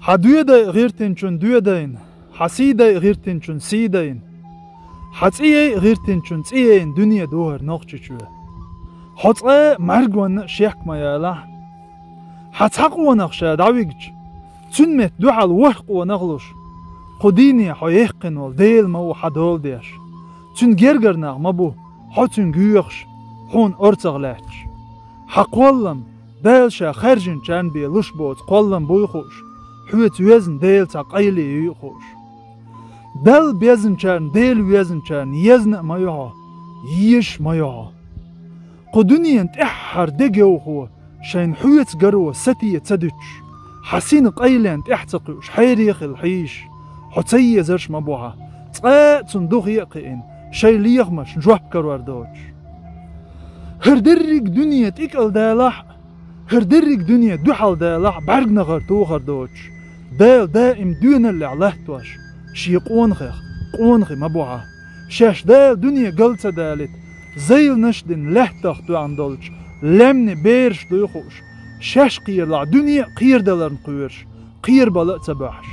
حدويدا غيرتنشون دويدين حسيدا غيرتنشون سيدين حتسيه غيرتنشون تسيين دنيا دوهر نوخششو حتسيه مرغون شيخ مايالا حتحقو نخشا داويج تنمت دوحال وحقو نغلوش قديني حيحقن والديل مو حدول ديش تن جرجرناغ مبو حتن جيوخش حون ارتغلاتش حقولم ديلشا خرجن جان بي لشبوت قولم بويخوش حوت وزن ديل تقايلي يخوش دل بيزن جان ديل وزن جان يزن مايوها يش مايوها قدوني انت احر دقيوخو شين حوت قرو ستي تدوش حسين قايلي انت احتقوش حيريخ الحيش حتسي زرش مبوها تقاء صندوق يقين شي ليغمش نجوح بكروار دوش هردرق دنيا تيكال دالح هردرق دنيا دوحال دالح برق نغر توخر دوش دال دائم دون اللي علهتوش شي قونخي مبوها شاش دال دنيا قلت دالت زيل نشدن لهتخ دو عندولش لمن بيرش دوخوش شاش قير لع دنيا قير دالرن قويرش قير بلق تباحش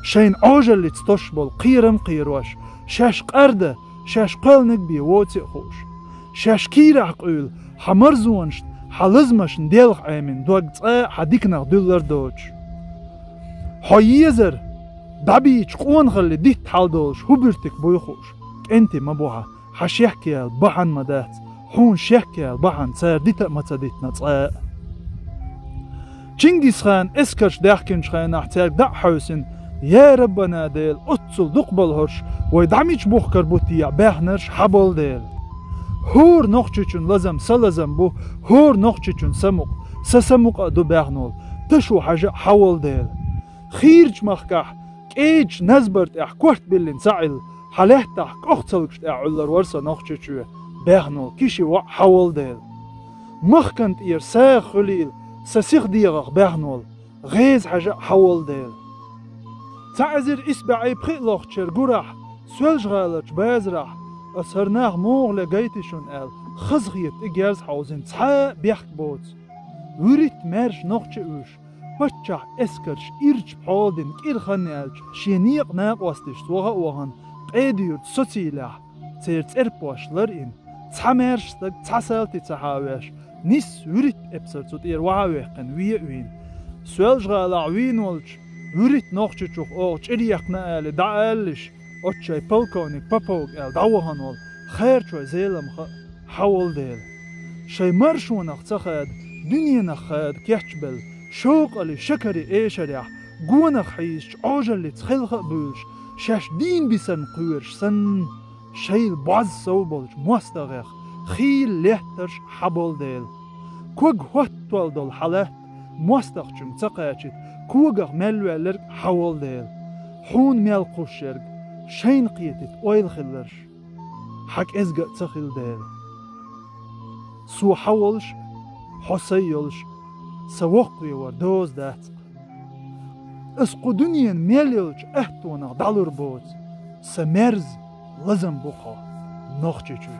شين عوجل اللي تستشبل قيرم قيروش شاش قرده شاش قلنك بي ووتي خوش شاش كيرح قول حمرزونشت حلزمش نديلخ عامن دوغ حديكنا دولار دوش حييزر دابيش قون خلي ديت حالدولش هبرتك بويخوش انت مبوها حشيحكي البحن مدات حون شيحكي البحن سير ديتا متديتنا تقاء چنگيز خان اسكرش داحكنش خان احتاج دع حوسن يا ربنا ديل اتصل دقبل هرش ويدعميش بوخ كربوتيع باهنرش حبل ديل هور نوخچچون لازم سلازم بو هور نوخچچون سموق سسموق دو باهنول تشو حاجة حول ديل خيرج مخكح كيج نزبرت اح كورت بلين سعيل حاليحتح كوختلكشت اعولر ورسا نوخچچوه باهنول كيشي حول ديل مخكنت اير ساخ خليل سسيخ ديغخ باهنول غيز حاجة حول ديل تعزر اسبعي بخيلوخ تشرقورح سولج غالج بازرح أسهرناغ موغ لقايتشون آل خزغيت إجاز حوزن تحا بيحك بوت وريت مارش نوخش اوش هتشح اسكرش إرج بحولدن كير خانيالج شينيق ناق واستش توغا اوغن قيديوت سوتيلاح تيرت إربوش لرين تحا مارش تاق تحا سالتي تحاويش نيس وريت إبسر تطير وعاويقن وين سولج غالع وين ولج وريت نوخشوخ اوغ إريقنا آل دعالش أتشاي بلكونيك بابوك آل دعوهن خير شوي زيلم حول ديل شي مرشونخ تخاد دنيا نخاد كيحجبل شوق اللي شكري ايشريح قونخ حيش عوجل اللي تخلخ بوش شاش دين بيسن قويرش سن شيل بعض صوبلش مواستغيخ خيل ليهترش حبل ديل كوغ هوتوال دول حالات مواستغشن تقاچت كوغغ ملوالرق حول ديل حون ميال قوشرق شين قيتت اويل خلرش حك ازقا تخيل ديل سو حولش حسيلش سوقي وردوز دات اسقو دنيا ميليلش اهتونا دالور بوت سمرز لازم بقى نوخچچو